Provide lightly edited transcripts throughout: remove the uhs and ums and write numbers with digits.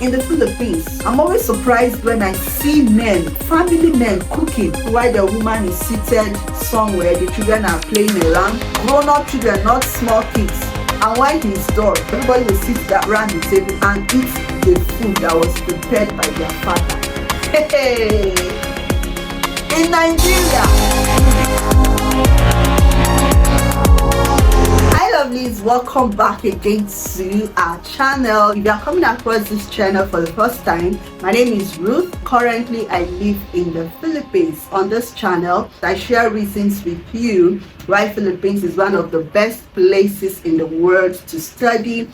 In the Philippines, I'm always surprised when I see men, family men, cooking while the woman is seated somewhere, the children are playing around, grown-up children, not small kids. And while he's done, everybody will sit around the table and eat the food that was prepared by their father. Hey! In Nigeria! Lovelies, welcome back again to our channel. If you are coming across this channel for the first time, my name is Ruth. Currently I live in the Philippines. On this channel I share reasons with you why Philippines is one of the best places in the world to study.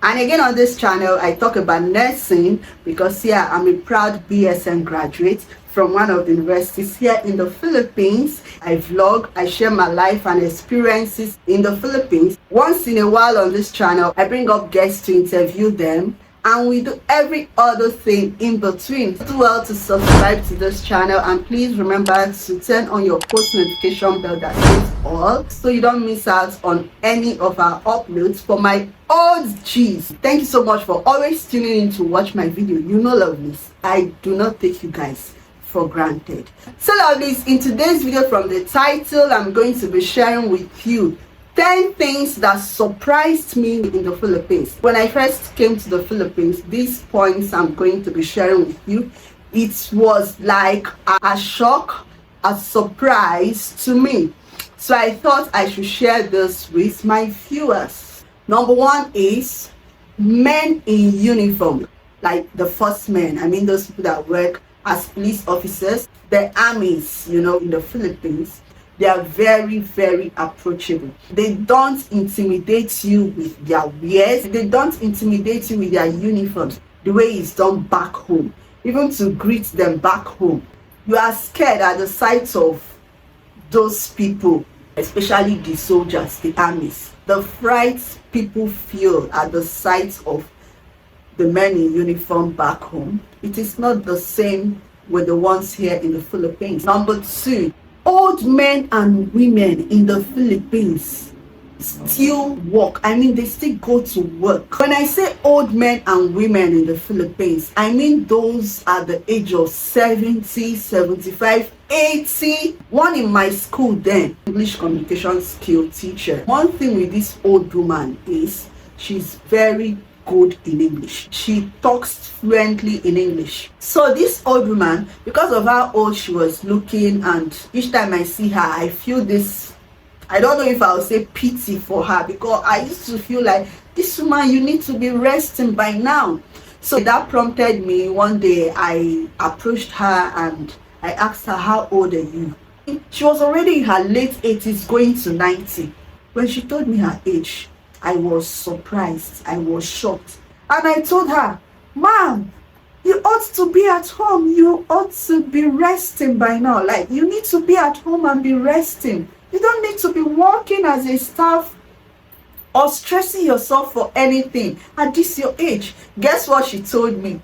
And again, on this channel I talk about nursing because here I'm a proud BSN graduate from one of the universities here in the Philippines. I vlog, I share my life and experiences in the Philippines. Once in a while on this channel, I bring up guests to interview them, and we do every other thing in between. Do well to subscribe to this channel, and please remember to turn on your post notification bell that says all, so you don't miss out on any of our uploads. For my OGs, thank you so much for always tuning in to watch my video. You know, lovelies, I do not take you guys for granted. So lovelies, in today's video, from the title, I'm going to be sharing with you 10 things that surprised me in the Philippines. When I first came to the Philippines, these points I'm going to be sharing with you, it was like a shock, a surprise to me. So I thought I should share this with my viewers. Number one is men in uniform, like the first men. I mean those people that work as police officers, the armies, you know, in the Philippines. They are very, very approachable. They don't intimidate you with their wares. They don't intimidate you with their uniforms the way it's done back home. Even to greet them back home, you are scared at the sight of those people, especially the soldiers, the armies. The fright people feel at the sight of the men in uniform back home, it is not the same with the ones here in the Philippines. Number two, old men and women in the Philippines still work. I mean, they still go to work. When I say old men and women in the Philippines, I mean those at the age of 70, 75, 80. One in my school then, English communication skill teacher. One thing with this old woman is she's very good in English. She talks fluently in English. So this old woman, because of how old she was looking, and each time I see her, I feel this, I don't know if I'll say pity for her, because I used to feel like, this woman, you need to be resting by now. So that prompted me. One day I approached her and I asked her, how old are you? She was already in her late 80s going to 90. When she told me her age, I was surprised, I was shocked, and I told her, ma'am, you ought to be at home, you ought to be resting by now. Like, you need to be at home and be resting. You don't need to be working as a staff or stressing yourself for anything at this your age. Guess what she told me?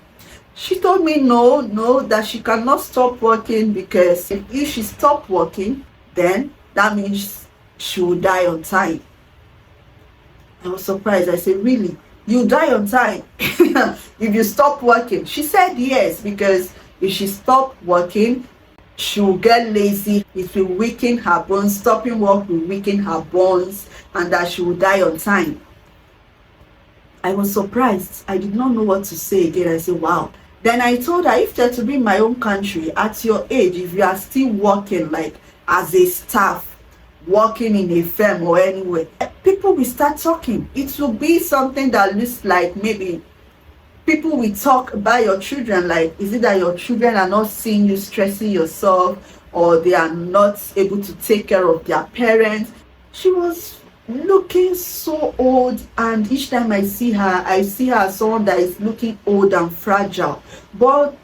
She told me no, that she cannot stop working, because if she stopped working, then that means she will die on time. I was surprised. I said, really? You die on time if you stop working? She said yes, because if she stopped working, she will get lazy. It will weaken her bones. Stopping work will weaken her bones, and that she will die on time. I was surprised. I did not know what to say again. I said, wow. Then I told her, if they're to be in my own country, at your age, if you are still working like as a staff, working in a firm or anywhere, people will start talking. It will be something that looks like maybe people will talk about your children, like, is it that your children are not seeing you stressing yourself, or they are not able to take care of their parents? She was looking so old, and each time I see her as someone that is looking old and fragile. But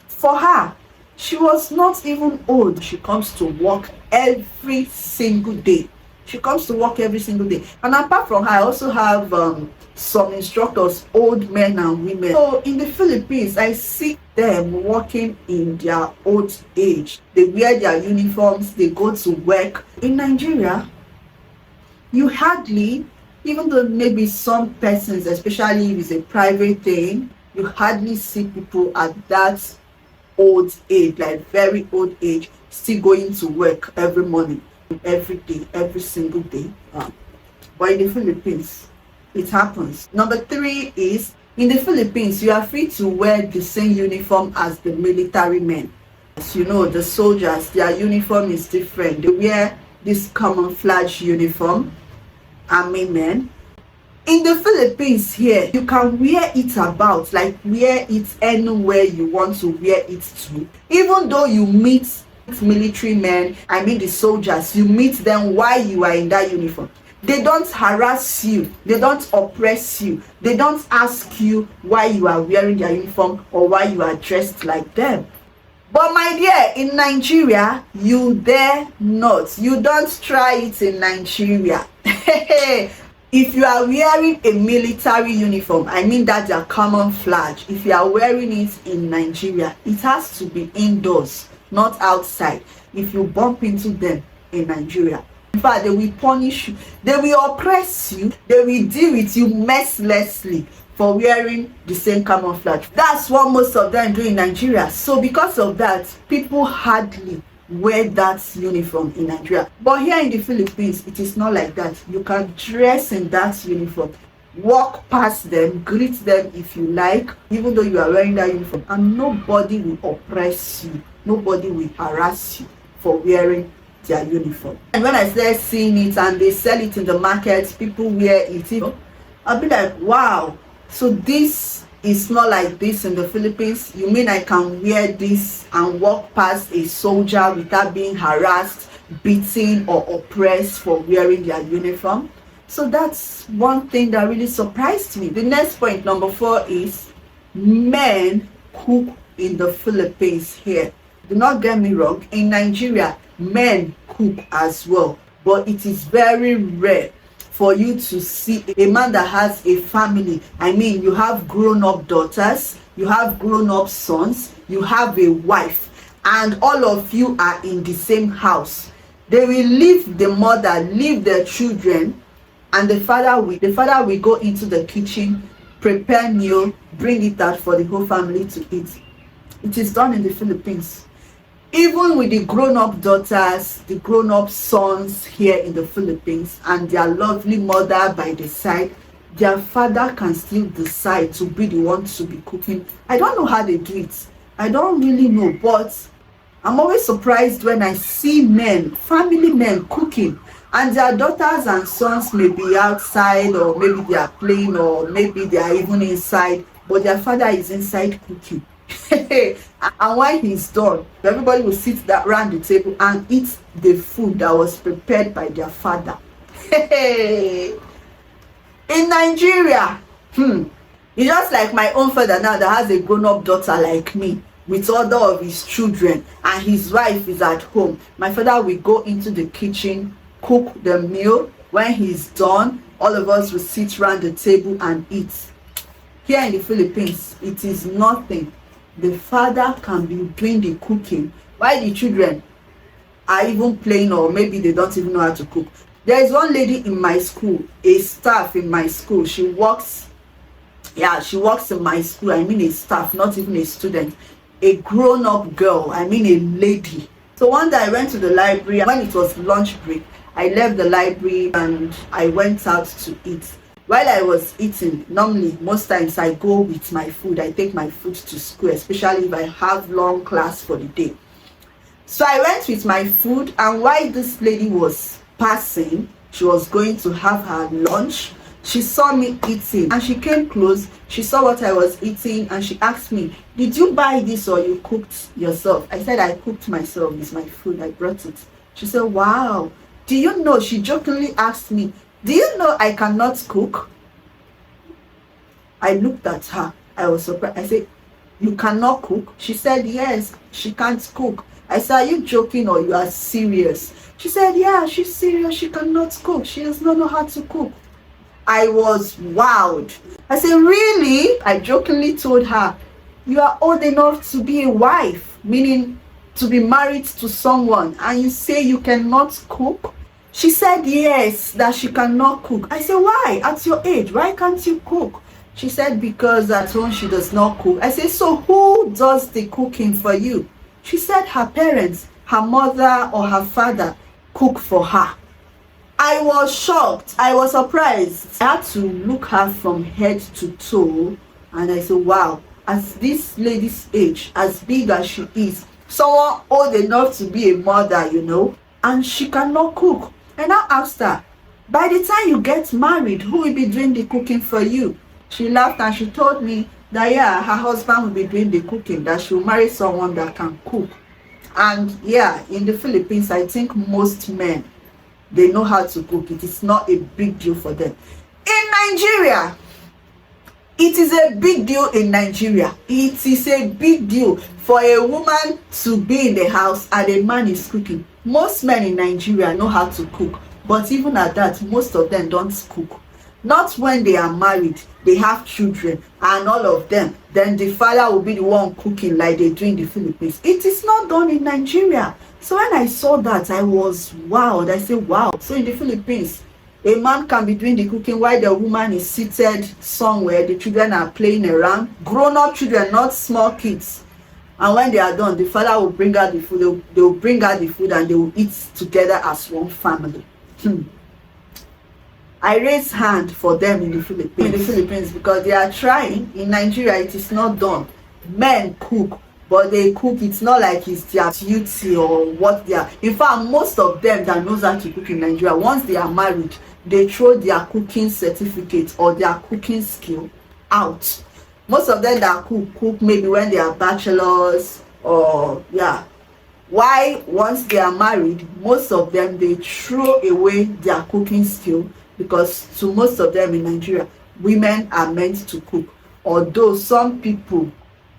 for her, she was not even old. She comes to work every single day. She comes to work every single day. And apart from her, I also have some instructors, old men and women. So in the Philippines, I see them working in their old age. They wear their uniforms, they go to work. In Nigeria, you hardly, even though maybe some persons, especially if it's a private thing, You hardly see people at that old age, like very old age, still going to work every morning, every day, every single day. But in the Philippines, it happens. Number 3 is, in the Philippines, you are free to wear the same uniform as the military men. As you know, the soldiers, their uniform is different. They wear this camouflage uniform, army men. In the Philippines here, you can wear it about, like wear it anywhere you want to wear it to. Even though you meet military men, I mean the soldiers, you meet them while you are in that uniform. They don't harass you, they don't oppress you, they don't ask you why you are wearing their uniform or why you are dressed like them. But my dear, in Nigeria, you dare not. You don't try it in Nigeria. If you are wearing a military uniform, I mean that their common flag, if you are wearing it in Nigeria, it has to be indoors, not outside. If you bump into them in Nigeria, in fact, they will punish you, they will oppress you, they will deal with you mercilessly for wearing the same camouflage. That's what most of them do in Nigeria. So because of that, people hardly wear that uniform in Nigeria. But here in the Philippines, it is not like that. You can dress in that uniform, walk past them, greet them if you like, even though you are wearing that uniform, and nobody will oppress you, nobody will harass you for wearing their uniform. And when I started seeing it and they sell it in the market, people wear it, I'll be like, wow, so this is not like this in the Philippines. You mean I can wear this and walk past a soldier without being harassed, beaten, or oppressed for wearing their uniform? So that's one thing that really surprised me. The next point, number 4, is men cook in the Philippines here. Do not get me wrong, in Nigeria, men cook as well, but it is very rare for you to see a man that has a family. I mean, you have grown-up daughters, you have grown-up sons, you have a wife, and all of you are in the same house. They will leave the mother, leave their children, and the father will go into the kitchen, prepare meal, bring it out for the whole family to eat. It is done in the Philippines. Even with the grown-up daughters, the grown-up sons here in the Philippines, and their lovely mother by the side, their father can still decide to be the one to be cooking. I don't know how they do it. I don't really know, but I'm always surprised when I see men, family men, cooking, and their daughters and sons may be outside, or maybe they are playing, or maybe they are even inside, but their father is inside cooking. And when he's done, everybody will sit around the table and eat the food that was prepared by their father. In Nigeria, it's just like my own father now that has a grown-up daughter like me with other of his children, and his wife is at home. My father will go into the kitchen, cook the meal. When he's done, all of us will sit around the table and eat. Here in the Philippines, it is nothing. The father can be doing the cooking while the children are even playing, or maybe they don't even know how to cook. There is one lady in my school, a staff in my school. She works in my school. I mean a staff, not even a student. A grown-up girl, I mean a lady. So one day I went to the library. When it was lunch break, I left the library and I went out to eat. While I was eating, normally, most times I go with my food. I take my food to school, especially if I have long class for the day. So I went with my food, and while this lady was passing, she was going to have her lunch. She saw me eating, and she came close. She saw what I was eating, and she asked me, "Did you buy this or you cooked yourself?" I said, "I cooked myself. It's my food. I brought it." She said, "Wow. Do you know," she jokingly asked me, "Do you know I cannot cook?" I looked at her. I was surprised. I said, "You cannot cook?" She said, "Yes, she can't cook." I said, "Are you joking or you are serious?" She said, "Yeah, she's serious. She cannot cook. She does not know how to cook." I was wowed. I said, "Really?" I jokingly told her, "You are old enough to be a wife, meaning to be married to someone, and you say you cannot cook?" She said yes, that she cannot cook. I said, "Why? At your age, why can't you cook?" She said because at home she does not cook. I said, so who does the cooking for you? She said her parents, her mother or her father cook for her. I was shocked. I was surprised. I had to look her from head to toe, and I said, wow, as this lady's age, as big as she is, someone old enough to be a mother, and she cannot cook. And I asked her, by the time you get married, who will be doing the cooking for you? She laughed and she told me that, yeah, her husband will be doing the cooking, that she'll marry someone that can cook. And yeah, in the Philippines, I think most men, they know how to cook. It is not a big deal for them. In Nigeria, it is a big deal in Nigeria. It is a big deal for a woman to be in the house and a man is cooking. Most men in Nigeria know how to cook, but even at that, most of them don't cook. Not when they are married, they have children and all of them. Then the father will be the one cooking like they do in the Philippines. It is not done in Nigeria. So when I saw that, I was wowed. I said, wow. So in the Philippines, a man can be doing the cooking while the woman is seated somewhere. The children are playing around. Grown-up children, not small kids. And when they are done, the father will bring out the food. They will bring out the food and they will eat together as one family. I raise hand for them in the Philippines because they are trying. In Nigeria, it is not done. Men cook, but they cook. It's not like it's their duty or what they are. In fact, most of them that knows how to cook in Nigeria, once they are married, they throw their cooking certificate or their cooking skill out. Most of them that cook maybe when they are bachelors or yeah. Why once they are married, most of them they throw away their cooking skill, because to most of them in Nigeria, women are meant to cook. Although some people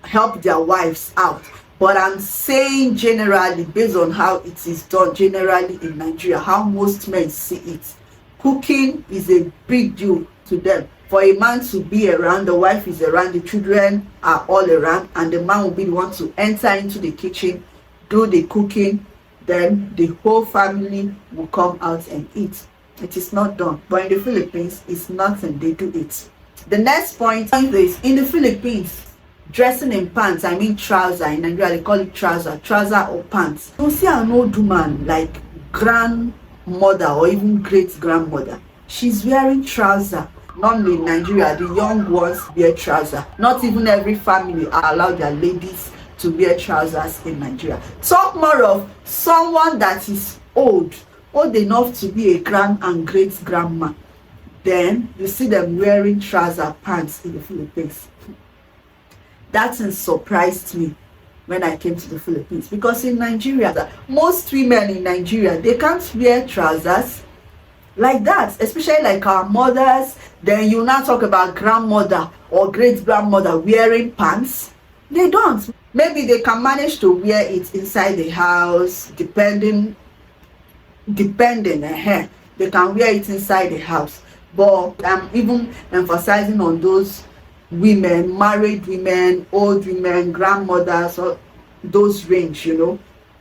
help their wives out, but I'm saying generally, based on how it is done generally in Nigeria, how most men see it, cooking is a big deal to them. For a man to be around, the wife is around, the children are all around, and the man will be the one to enter into the kitchen, do the cooking, then the whole family will come out and eat. It is not done. But in the Philippines, it's nothing. They do it. The next point is, in the Philippines, dressing in pants, I mean trouser. In Nigeria, they call it trouser or pants. You see an old woman like grandmother or even great-grandmother. She's wearing trouser. Normally in Nigeria, the young ones wear trouser. Not even every family are allowed their ladies to wear trousers in Nigeria. Talk more of someone that is old enough to be a grand and great grandma. Then you see them wearing trouser pants in the Philippines. That thing surprised me when I came to the Philippines, because in Nigeria, most women in Nigeria, they can't wear trousers like that, especially like our mothers. Then you now talk about grandmother or great grandmother wearing pants. They don't. Maybe they can manage to wear it inside the house, depending, they can wear it inside the house. But I'm even emphasizing on those women, married women, old women, grandmothers, or those range,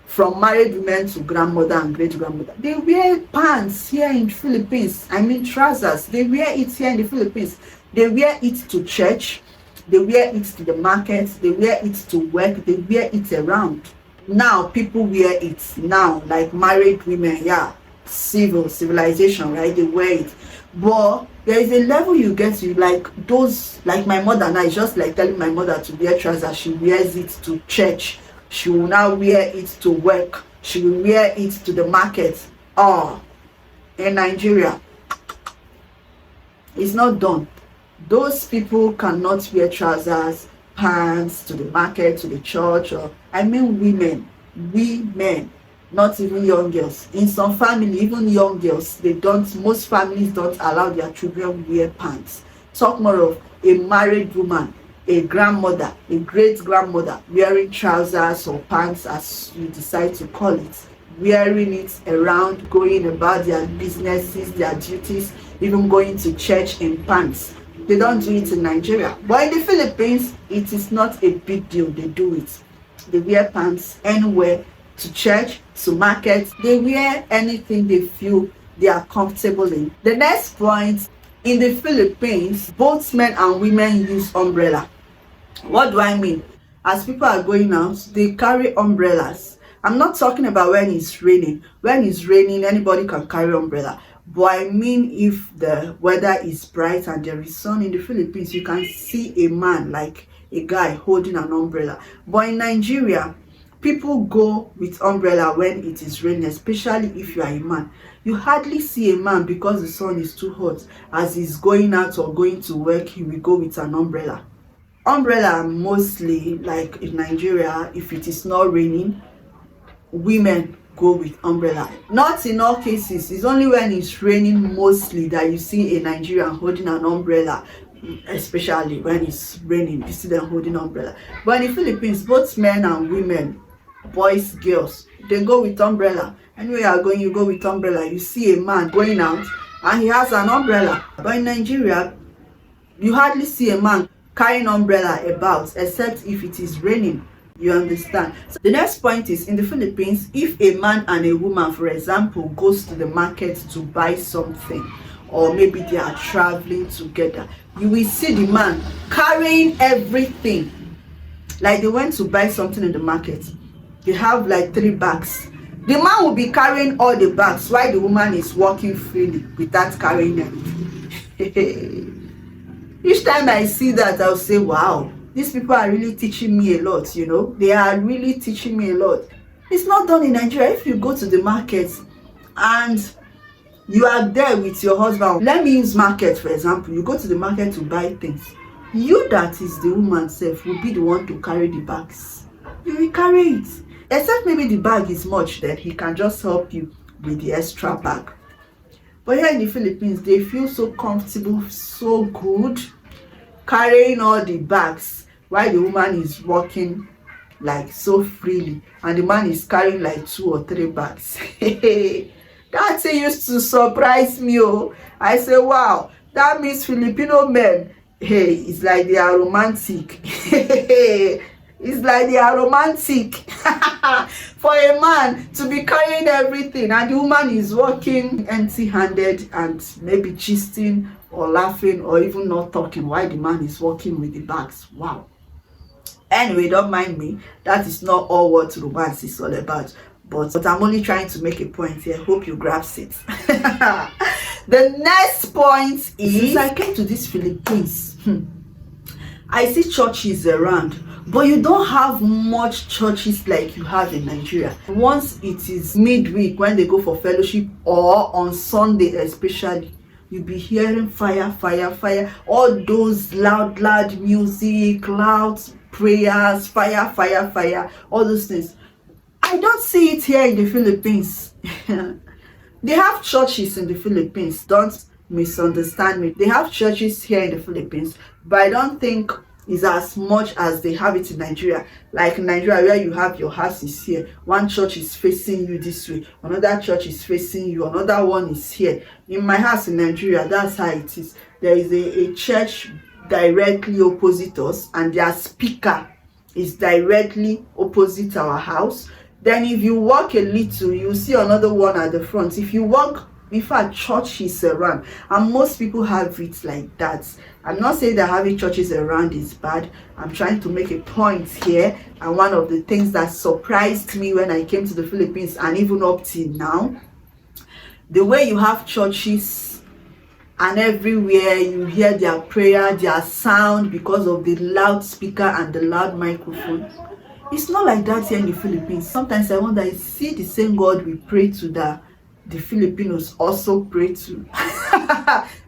from married women to grandmother and great grandmother. They wear pants here in the Philippines. I mean trousers. They wear it here in the Philippines. They wear it to church. They wear it to the market. They wear it to work. They wear it around. Now people wear it now, like married women, yeah, civilization, right? They wear it. But there is a level you get to, like those, like my mother now, it's just like telling my mother to wear trousers. She wears it to church. She will now wear it to work. She will wear it to the market. In Nigeria, it's not done. Those people cannot wear trousers, pants to the market, to the church, or I mean women, not even young girls. In some family, even young girls, most families don't allow their children wear pants. Talk more of a married woman, a grandmother, a great grandmother wearing trousers or pants, as you decide to call it, wearing it around, going about their businesses, their duties, even going to church in pants. They don't do it in Nigeria. But in the Philippines, it is not a big deal. They do it. They wear pants anywhere, to church, to market. They wear anything they feel they are comfortable in. The next point, In the Philippines, both men and women use umbrella. What do I mean? As people are going out, they carry umbrellas. I'm not talking about when it's raining. When it's raining, anybody can carry umbrella. But I mean, if the weather is bright and there is sun in the Philippines, you can see a man, like a guy, holding an umbrella. But in Nigeria, people go with umbrella when it is raining, especially if you are a man. You hardly see a man, because the sun is too hot, as he's going out or going to work, he will go with an umbrella. Umbrella mostly, like in Nigeria, if it is not raining, women go with umbrella. Not in all cases. It's only when it's raining mostly that you see a Nigerian holding an umbrella, especially when it's raining, you see them holding umbrella. But in the Philippines, both men and women, boys, girls, they go with umbrella. Anywhere you are going, you go with umbrella. You see a man going out and he has an umbrella. But in Nigeria, you hardly see a man carrying umbrella about, except if it is raining. You understand? So the next point is, in the Philippines, if a man and a woman, for example, goes to the market to buy something, or maybe they are traveling together, you will see the man carrying everything. Like they went to buy something in the market, they have like 3 bags. The man will be carrying all the bags while the woman is walking freely without carrying anything. Each time I see that, I'll say, wow, these people are really teaching me a lot, you know. They are really teaching me a lot. It's not done in Nigeria. If you go to the market and you are there with your husband, let me use market for example. You go to the market to buy things. You, that is the woman self, will be the one to carry the bags. You will carry it. Except maybe the bag is much, then he can just help you with the extra bag. But here in the Philippines, they feel so comfortable, so good, carrying all the bags while the woman is walking like so freely, and the man is carrying like 2 or 3 bags. That thing used to surprise me. Oh, I say, wow, that means Filipino men, hey, it's like they are romantic. It's like they are romantic. For a man to be carrying everything and the woman is walking empty-handed and maybe gisting or laughing or even not talking while the man is walking with the bags. Wow. Anyway, don't mind me. That is not all what romance is all about. But I'm only trying to make a point here. Hope you grasp it. The next point is, since I came to this Philippines, I see churches around, but you don't have much churches like you have in Nigeria. Once it is midweek, when they go for fellowship, or on Sunday especially, you'll be hearing fire, fire, fire. All those loud music, loud prayers, fire, fire, fire, all those things. I don't see it here in the Philippines. They have churches in the Philippines. Don't misunderstand me. They have churches here in the Philippines, but I don't think it's as much as they have it in Nigeria. Like in Nigeria, where you have your house is here, one church is facing you this way, another church is facing you, another one is here. In my house in Nigeria, that's how it is. There is a church directly opposite us, and their speaker is directly opposite our house. Then if you walk a little, you see another one at the front. If you walk, in fact, churches around, and most people have it like that. I'm not saying that having churches around is bad. I'm trying to make a point here. And one of the things that surprised me when I came to the Philippines, and even up till now, the way you have churches, and everywhere you hear their prayer, their sound, because of the loudspeaker and the loud microphone. It's not like that here in the Philippines. Sometimes I wonder, is see the same God we pray to that the Filipinos also pray to?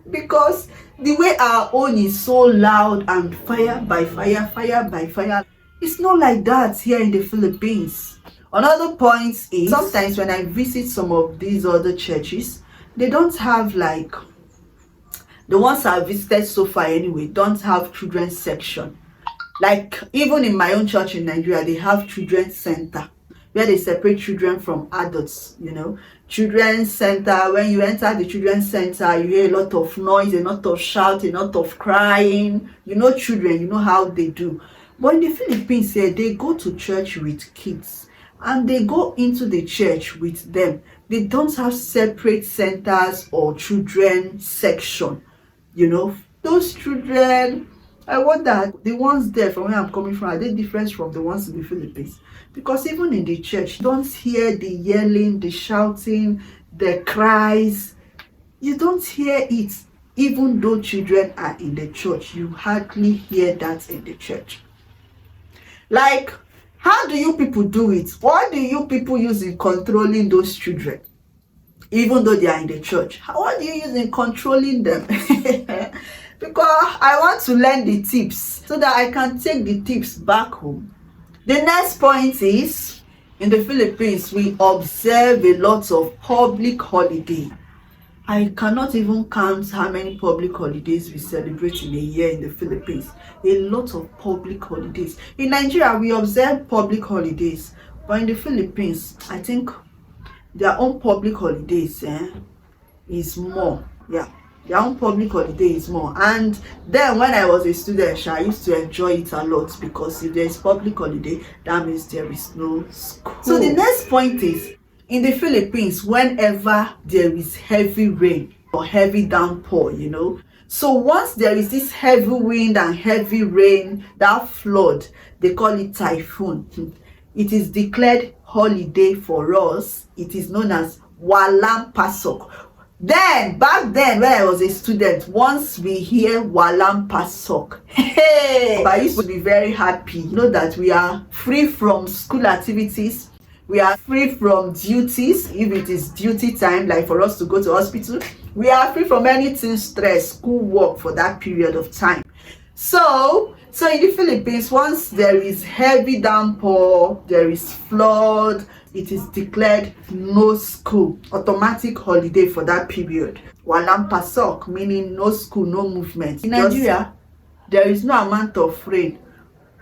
Because the way our own is so loud and fire by fire, fire by fire, it's not like that here in the Philippines. Another point is, sometimes when I visit some of these other churches, they don't have, like, the ones I've visited so far anyway, don't have children's section. Like, even in my own church in Nigeria, they have children's center where they separate children from adults, you know. Children's center, when you enter the children's center, you hear a lot of noise, a lot of shouting, a lot of crying. You know, children, you know how they do. But in the Philippines here, they go to church with kids and they go into the church with them. They don't have separate centers or children section. Those children, I wonder, the ones there from where I'm coming from, are they different from the ones in the Philippines? Because even in the church, you don't hear the yelling, the shouting, the cries. You don't hear it. Even though children are in the church, you hardly hear that in the church. Like, how do you people do it? What do you people use in controlling those children? Even though they are in the church, what do you use in controlling them? Because I want to learn the tips so that I can take the tips back home. The next point is, in the Philippines, we observe a lot of public holiday. I cannot even count how many public holidays we celebrate in a year in the Philippines. A lot of public holidays. In Nigeria, we observe public holidays, but in the Philippines, I think their own public holidays is more. Yeah, their own public holiday is more. And then when I was a student, I used to enjoy it a lot, because if there is public holiday, that means there is no school. So the next point is, in the Philippines, whenever there is heavy rain or heavy downpour, so once there is this heavy wind and heavy rain, that flood, they call it typhoon. It is declared holiday for us. It is known as Walang Pasok. Then, back then, when I was a student, once we hear Walang Pasok, I used to be very happy, that we are free from school activities. We are free from duties, if it is duty time, like for us to go to hospital. We are free from anything stress, school work for that period of time. So in the Philippines, once there is heavy downpour, there is flood, it is declared no school, automatic holiday for that period. Walang Pasok, meaning no school, no movement. In Nigeria, there is no amount of rain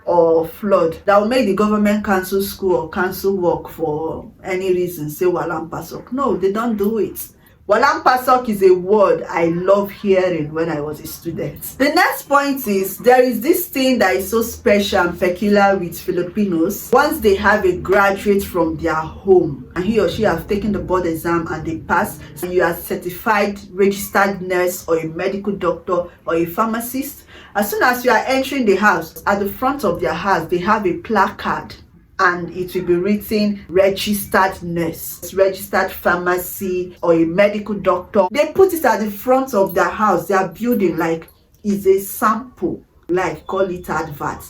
or flood that will make the government cancel school or cancel work for any reason, say Walang Pasok. No, they don't do it. Walang Pasok is a word I love hearing when I was a student. The next point is, there is this thing that is so special and peculiar with Filipinos. Once they have a graduate from their home and he or she have taken the board exam and they pass, and you are certified registered nurse or a medical doctor or a pharmacist, as soon as you are entering the house, at the front of their house, they have a placard, and it will be written registered nurse, registered pharmacy, or a medical doctor. They put it at the front of their house, their building, like it's a sample, like call it advert.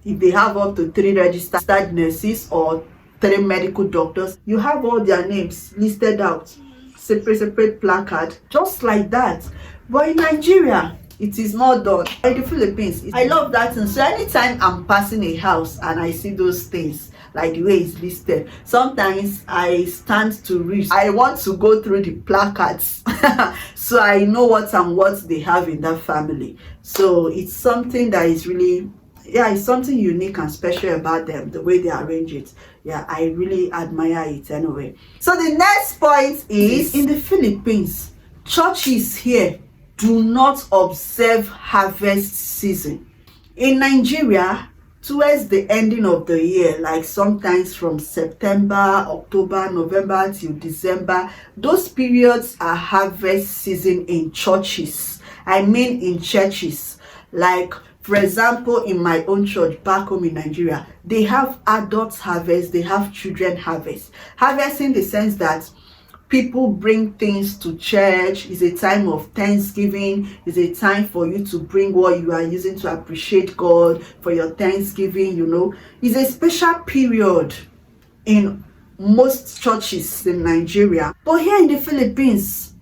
If they have up to 3 registered nurses or 3 medical doctors, you have all their names listed out, separate placard, just like that. But in Nigeria, it is not done. In the Philippines, I love that thing. So anytime I'm passing a house and I see those things, like the way it's listed, sometimes I stand to read. I want to go through the placards so I know what they have in that family. So it's something that is really, it's something unique and special about them, the way they arrange it. I really admire it anyway. So the next point is, in the Philippines, churches here do not observe harvest season. In Nigeria, towards the ending of the year, like sometimes from September, October, November till December, those periods are harvest season in churches. I mean in churches. Like, for example, in my own church back home in Nigeria, they have adults harvest, they have children harvest. Harvest in the sense that people bring things to church. It's a time of Thanksgiving. It's a time for you to bring what you are using to appreciate God for your Thanksgiving, It's a special period in most churches in Nigeria. But here in the Philippines,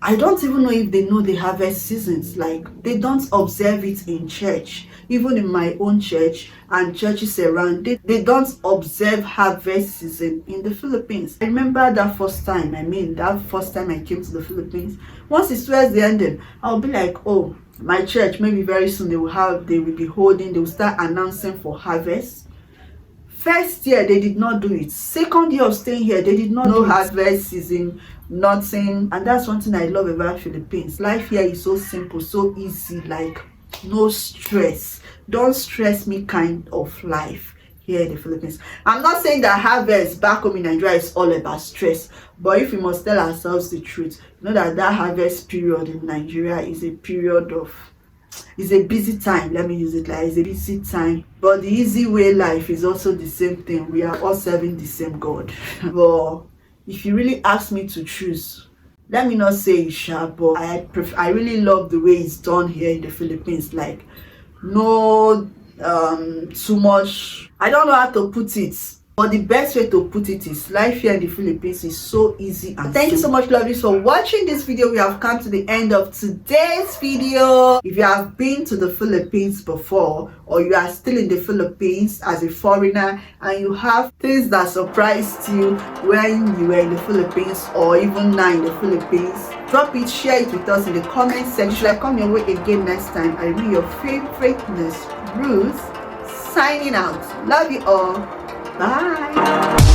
I don't even know if they know the harvest seasons. Like, they don't observe it in church. Even in my own church and churches around, they don't observe harvest season in the Philippines. I remember that first time I came to the Philippines. Once it's towards the ending, I'll be like, oh, my church, maybe very soon they will start announcing for harvest. First year, they did not do it. Second year of staying here, they did not know harvest season, nothing. And that's one thing I love about Philippines. Life here is so simple, so easy, like no stress. Don't stress me kind of life here in the Philippines. I'm not saying that harvest back home in Nigeria is all about stress, but if we must tell ourselves the truth, you know that harvest period in Nigeria is a period of, it's a busy time. Let me use it like it's a busy time. But the easy way life is also the same thing. We are all serving the same God. But if you really ask me to choose, let me not say it's sharp, but I really love the way it's done here in the Philippines. Like, no too much, I don't know how to put it, but the best way to put it is life here in the Philippines is so easy. And thank you so much, lovelies, for watching this video. We have come to the end of today's video. If you have been to the Philippines before, or you are still in the Philippines as a foreigner and you have things that surprised you when you were in the Philippines or even now in the Philippines, drop it, share it with us in the comment section. I come your way again next time. I will be your favorite nurse, Ruth, signing out. Love you all. Bye.